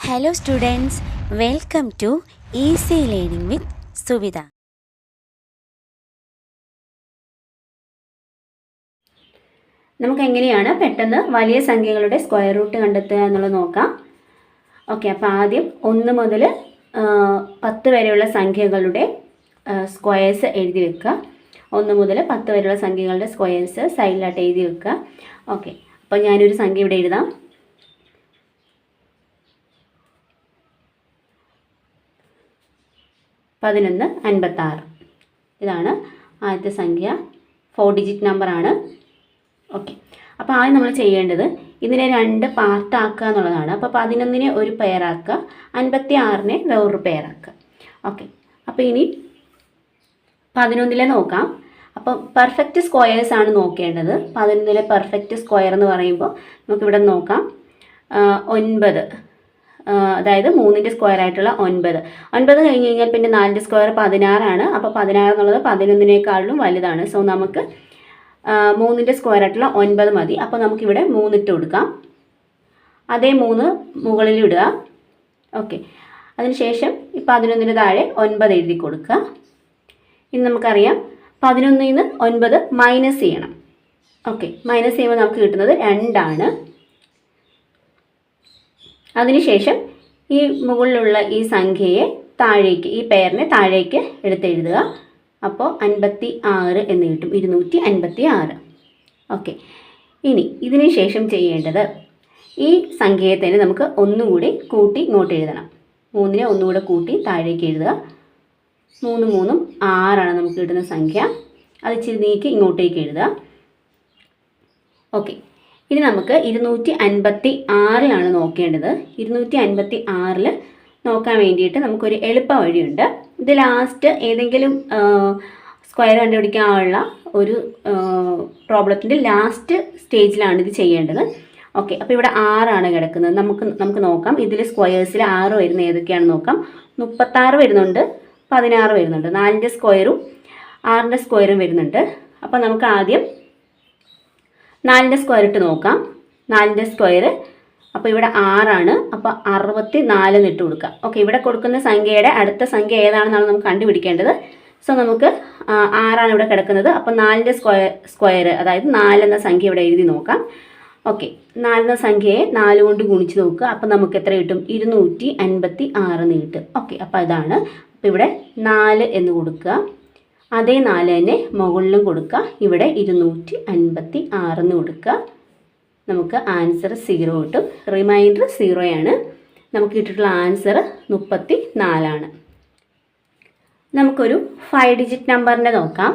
Hello students, welcome to Easy Learning with Suvida. നമുക്ക് എങ്ങനെയാണ് പെട്ടെന്ന് വലിയ സംഖ്യകളുടെ സ്ക്വയർ റൂട്ട് കണ്ടെത്തുക എന്നുള്ളത് നോക്കാം. ഓക്കെ, അപ്പോൾ ആദ്യം 1 മുതൽ 10 വരെയുള്ള സംഖ്യകളുടെ സ്ക്വയേഴ്സ് എഴുതി വെക്കുക. 1 മുതൽ 10 വരെയുള്ള സംഖ്യകളുടെ സ്ക്വയേഴ്സ് സൈഡിലായിട്ട് എഴുതി വെക്കുക. ഓക്കെ, അപ്പോൾ ഞാനൊരു സംഖ്യ ഇവിടെ എഴുതാം. 1156. ഇതാണ് ആദ്യത്തെ സംഖ്യ. 4 ഡിജിറ്റ് നമ്പറാണ്. ഓക്കെ, അപ്പോൾ ആദ്യം നമ്മൾ ചെയ്യേണ്ടത് ഇതിനെ 2 പാർട്ടാക്കുക എന്നുള്ളതാണ്. അപ്പോൾ 11നെ ഒരു പെയറാക്കുക, 56നെ വേറൊരു പെയറാക്കുക. ഓക്കെ, അപ്പോൾ ഇനി 11ലെ നോക്കാം. അപ്പം പെർഫെക്റ്റ് സ്ക്വയേഴ്സ് ആണ് നോക്കേണ്ടത്. 11ലെ പെർഫെക്റ്റ് സ്ക്വയർ എന്ന് പറയുമ്പോൾ നമുക്കിവിടെ നോക്കാം. 9, അതായത് 3ൻ്റെ സ്ക്വയർ ആയിട്ടുള്ള 9. 9 കഴിഞ്ഞ് കഴിഞ്ഞാൽ പിന്നെ 4ൻ്റെ സ്ക്വയർ 16 ആണ്. അപ്പോൾ 16 എന്നുള്ളത് 11നേക്കാളും വലുതാണ്. സോ നമുക്ക് 3ൻ്റെ സ്ക്വയർ ആയിട്ടുള്ള 9 മതി. അപ്പോൾ നമുക്കിവിടെ 3 ഇട്ട് കൊടുക്കാം. അതേ 3 മുകളിൽ ഇടുക. ഓക്കെ, അതിനുശേഷം ഈ 11ന് താഴെ 9 എഴുതി കൊടുക്കുക. ഇനി നമുക്കറിയാം 11ൽ നിന്ന് 9 മൈനസ് ചെയ്യണം. ഓക്കെ, മൈനസ് ചെയ്യുമ്പോൾ നമുക്ക് കിട്ടുന്നത് 2 ആണ്. അതിനുശേഷം ഈ മുകളിലുള്ള ഈ സംഖ്യയെ താഴേക്ക്, ഈ പെയറിനെ താഴേക്ക് എടുത്തെഴുതുക. അപ്പോൾ 56 എന്ന് കിട്ടും. 256. ഓക്കെ, ഇനി ഇതിന് ശേഷം ചെയ്യേണ്ടത് ഈ സംഖ്യയെ തന്നെ നമുക്ക് ഒന്നുകൂടി കൂട്ടി ഇങ്ങോട്ട് എഴുതണം. 3നെ ഒന്നുകൂടെ കൂട്ടി താഴേക്ക് എഴുതുക. 3 3 6 ആണ് നമുക്ക് കിട്ടുന്ന സംഖ്യ. അത് ഇച്ചിരി നീക്കി ഇങ്ങോട്ടേക്ക് എഴുതുക. ഓക്കെ, ഇനി നമുക്ക് 256ലാണ് നോക്കേണ്ടത്. 256 നോക്കാൻ വേണ്ടിയിട്ട് നമുക്കൊരു എളുപ്പ വഴിയുണ്ട്. ഇത് ലാസ്റ്റ് ഏതെങ്കിലും സ്ക്വയർ കണ്ടുപിടിക്കാനുള്ള ഒരു പ്രോബ്ലത്തിൻ്റെ ലാസ്റ്റ് സ്റ്റേജിലാണ് ഇത് ചെയ്യേണ്ടത്. ഓക്കെ, അപ്പോൾ ഇവിടെ 6 കിടക്കുന്നത്. നമുക്ക് നോക്കാം. ഇതിൽ സ്ക്വയേഴ്സിൽ 6 വരുന്ന ഏതൊക്കെയാണെന്ന് നോക്കാം. 36 വരുന്നുണ്ട്, 16 വരുന്നുണ്ട്, 4ൻ്റെ സ്ക്വയറും 6ൻ്റെ സ്ക്വയറും വരുന്നുണ്ട്. അപ്പോൾ നമുക്ക് ആദ്യം 4ൻ്റെ സ്ക്വയർ ഇട്ട് നോക്കാം. 4ൻ്റെ സ്ക്വയർ അപ്പോൾ ഇവിടെ 6 അപ്പോൾ 64 ഇട്ട് കൊടുക്കുക. ഓക്കെ, ഇവിടെ കൊടുക്കുന്ന സംഖ്യയുടെ അടുത്ത സംഖ്യ ഏതാണെന്നാണ് നമുക്ക് കണ്ടുപിടിക്കേണ്ടത്. സോ നമുക്ക് 6 ഇവിടെ കിടക്കുന്നത്. അപ്പോൾ 4ൻ്റെ സ്ക്വയർ അതായത് 4 എന്ന സംഖ്യ ഇവിടെ എഴുതി നോക്കാം. ഓക്കെ, 4 എന്ന സംഖ്യയെ 4 കൊണ്ട് ഗുണിച്ച് നോക്കുക. അപ്പോൾ നമുക്ക് എത്ര കിട്ടും? 256 കിട്ടും. ഓക്കെ, അപ്പോൾ ഇതാണ്. അപ്പോൾ ഇവിടെ 4 എന്ന് കൊടുക്കുക. അതേ 4 തന്നെ മുകളിലും കൊടുക്കുക. ഇവിടെ 256 കൊടുക്കുക. നമുക്ക് ആൻസർ 0 കിട്ടും. റിമൈൻഡർ 0 ആണ്. നമുക്ക് കിട്ടിയിട്ടുള്ള ആൻസർ 34. നമുക്കൊരു 5 ഡിജിറ്റ് നമ്പറിൻ്റെ നോക്കാം.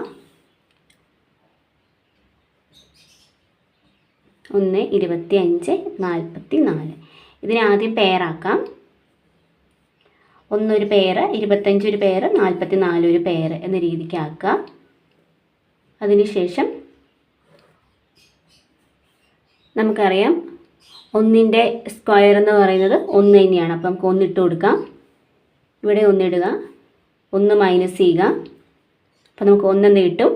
1 25 44. ഇതിനെ ആദ്യം പെയറാക്കാം. 1 ഒരു പെയർ, 25 ഒരു പെയർ, 44 ഒരു പെയർ എന്ന രീതിക്ക് ആക്കുക. അതിനുശേഷം നമുക്കറിയാം 1ൻ്റെ സ്ക്വയർ എന്ന് പറയുന്നത് 1 തന്നെയാണ്. അപ്പം നമുക്ക് 1 ഇട്ട് കൊടുക്കാം. ഇവിടെ 1 ഇടുക, 1 മൈനസ് ചെയ്യുക. അപ്പോൾ നമുക്ക് 1 എന്ന് കിട്ടും.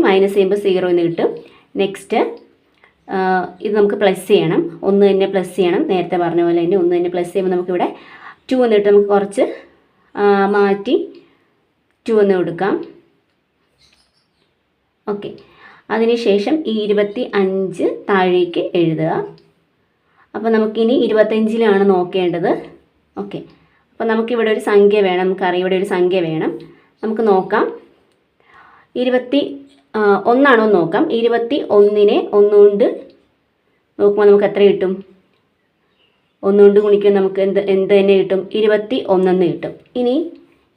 മൈനസ് ചെയ്യുമ്പോൾ 0 എന്ന് കിട്ടും. നെക്സ്റ്റ് ഇത് നമുക്ക് പ്ലസ് ചെയ്യണം. 1 തന്നെ പ്ലസ് ചെയ്യണം. നേരത്തെ പറഞ്ഞ പോലെ തന്നെ 1 തന്നെ പ്ലസ് ചെയ്യുമ്പോൾ നമുക്കിവിടെ 2 എന്നിട്ട് നമുക്ക് കുറച്ച് മാറ്റി 2 എന്ന് കൊടുക്കാം. ഓക്കെ, അതിനുശേഷം ഈ 25 താഴേക്ക് എഴുതുക. അപ്പോൾ നമുക്കിനി 25ലാണ് നോക്കേണ്ടത്. ഓക്കെ, അപ്പോൾ നമുക്കിവിടെ ഒരു സംഖ്യ വേണം. നമുക്കറിയാം ഇവിടെ ഒരു സംഖ്യ വേണം. നമുക്ക് നോക്കാം. 21 നോക്കാം. 21നെ 1 കൊണ്ട് നോക്കുമ്പോൾ നമുക്ക് എത്ര കിട്ടും? 1 കൊണ്ട് ഗുണിക്കുമ്പോൾ നമുക്ക് എന്ത് തന്നെ കിട്ടും? 21 എന്ന് കിട്ടും. ഇനി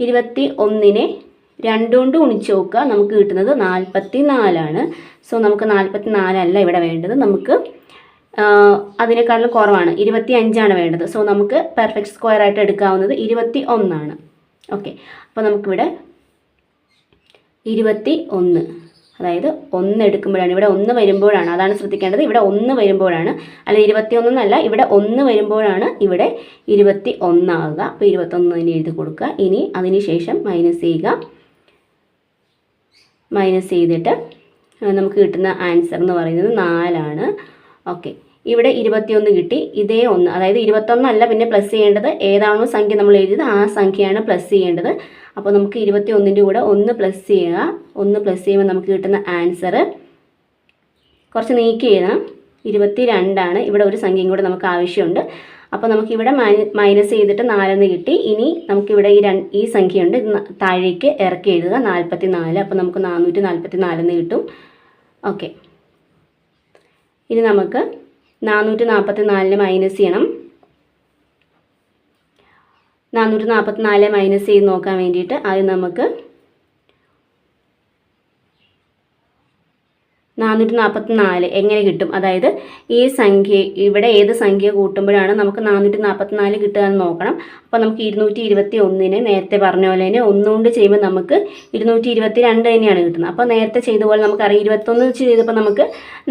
21നെ 2 കൊണ്ട് ഗുണിച്ച് നോക്കുക. നമുക്ക് കിട്ടുന്നത് 44. സോ നമുക്ക് 44 അല്ല ഇവിടെ വേണ്ടത്. നമുക്ക് അതിനേക്കാളും കുറവാണ്, 25 വേണ്ടത്. സോ നമുക്ക് പെർഫെക്റ്റ് സ്ക്വയർ ആയിട്ട് എടുക്കാവുന്നത് 21. ഓക്കെ, അപ്പോൾ നമുക്കിവിടെ 21, അതായത് 1 എടുക്കുമ്പോഴാണ്, ഇവിടെ 1 വരുമ്പോഴാണ്, അതാണ് ശ്രദ്ധിക്കേണ്ടത്. ഇവിടെ 1 വരുമ്പോഴാണ്, അല്ല 21 എന്നല്ല, ഇവിടെ 1 വരുമ്പോഴാണ് ഇവിടെ 21 ആകുക. അപ്പോൾ 21 തന്നെ എഴുതി കൊടുക്കുക. ഇനി അതിന് ശേഷം മൈനസ് ചെയ്യുക. മൈനസ് ചെയ്തിട്ട് നമുക്ക് കിട്ടുന്ന ആൻസർ എന്ന് പറയുന്നത് 4. ഓക്കെ, ഇവിടെ 21 കിട്ടി. ഇതേ 1, അതായത് 21 അല്ല പിന്നെ പ്ലസ് ചെയ്യേണ്ടത്, ഏതാണോ സംഖ്യ നമ്മൾ എഴുതിയത് ആ സംഖ്യയാണ് പ്ലസ് ചെയ്യേണ്ടത്. അപ്പോൾ നമുക്ക് 21ൻ്റെ കൂടെ 1 പ്ലസ് ചെയ്യുക. 1 പ്ലസ് ചെയ്യുമ്പോൾ നമുക്ക് കിട്ടുന്ന ആൻസർ കുറച്ച് നീക്കി എഴുതണം, 22 ഇവിടെ ഒരു സംഖ്യയും കൂടെ നമുക്ക് ആവശ്യമുണ്ട്. അപ്പോൾ നമുക്കിവിടെ മൈനസ് ചെയ്തിട്ട് 4 കിട്ടി. ഇനി നമുക്കിവിടെ ഈ സംഖ്യയുണ്ട്, താഴേക്ക് ഇറക്കി എഴുതുക 44. അപ്പോൾ നമുക്ക് 444 കിട്ടും. ഓക്കെ, ഇനി നമുക്ക് 444 മൈനസ് ചെയ്യണം. 444 മൈനസ് ചെയ്ത് നോക്കാൻ വേണ്ടിയിട്ട് ആദ്യം നമുക്ക് 444 എങ്ങനെ കിട്ടും, അതായത് ഈ സംഖ്യ ഇവിടെ ഏത് സംഖ്യ കൂട്ടുമ്പോഴാണ് നമുക്ക് 444 കിട്ടുക എന്ന് നോക്കണം. അപ്പോൾ നമുക്ക് 221 നേരത്തെ പറഞ്ഞ പോലെ തന്നെ 1 കൊണ്ട് ചെയ്യുമ്പോൾ നമുക്ക് 222 തന്നെയാണ് കിട്ടുന്നത്. അപ്പോൾ നേരത്തെ ചെയ്ത പോലെ നമുക്കറിയാം 21 വെച്ച് ചെയ്തപ്പോൾ നമുക്ക്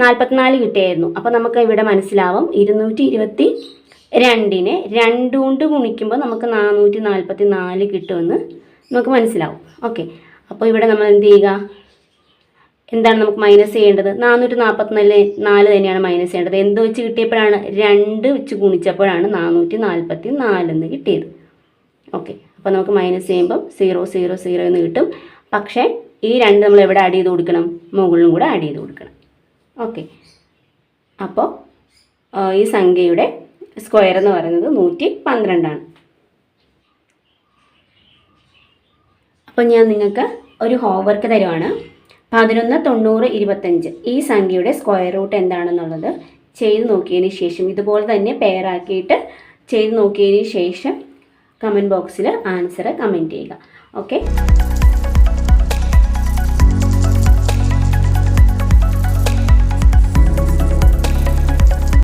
44 കിട്ടിയായിരുന്നു. അപ്പോൾ നമുക്ക് ഇവിടെ മനസ്സിലാവും 222നെ 2 കൊണ്ട് ഗുണിക്കുമ്പോൾ നമുക്ക് 444 കിട്ടുമെന്ന് നമുക്ക് മനസ്സിലാവും. ഓക്കെ, അപ്പോൾ ഇവിടെ നമ്മൾ എന്ത് ചെയ്യുക, എന്താണ് നമുക്ക് മൈനസ് ചെയ്യേണ്ടത്, 444 തന്നെയാണ് മൈനസ് ചെയ്യേണ്ടത്. എന്ത് വെച്ച് കിട്ടിയപ്പോഴാണ്, 2 വെച്ച് ഗുണിച്ചപ്പോഴാണ് 444 എന്ന് കിട്ടിയത്. ഓക്കെ, അപ്പോൾ നമുക്ക് മൈനസ് ചെയ്യുമ്പം 0 0 0 എന്ന് കിട്ടും. പക്ഷേ ഈ 2 നമ്മൾ എവിടെ ആഡ് ചെയ്ത് കൊടുക്കണം, മുകളിലും കൂടെ ആഡ് ചെയ്ത് കൊടുക്കണം. ഓക്കെ, അപ്പോൾ ഈ സംഖ്യയുടെ സ്ക്വയർ എന്ന് പറയുന്നത് 112 ആണ്. അപ്പോൾ ഞാൻ നിങ്ങൾക്ക് ഒരു ഹോംവർക്ക് തരുവാണ്. 11 90 25 ഈ സംഖ്യയുടെ സ്ക്വയർ റൂട്ട് എന്താണെന്നുള്ളത് ചെയ്ത് നോക്കിയതിന് ശേഷം ഇതുപോലെ തന്നെ പെയറാക്കിയിട്ട് ചെയ്ത് നോക്കിയതിന് ശേഷം കമൻറ്റ് ബോക്സിൽ ആൻസർ കമൻറ്റ് ചെയ്യുക. ഓക്കെ.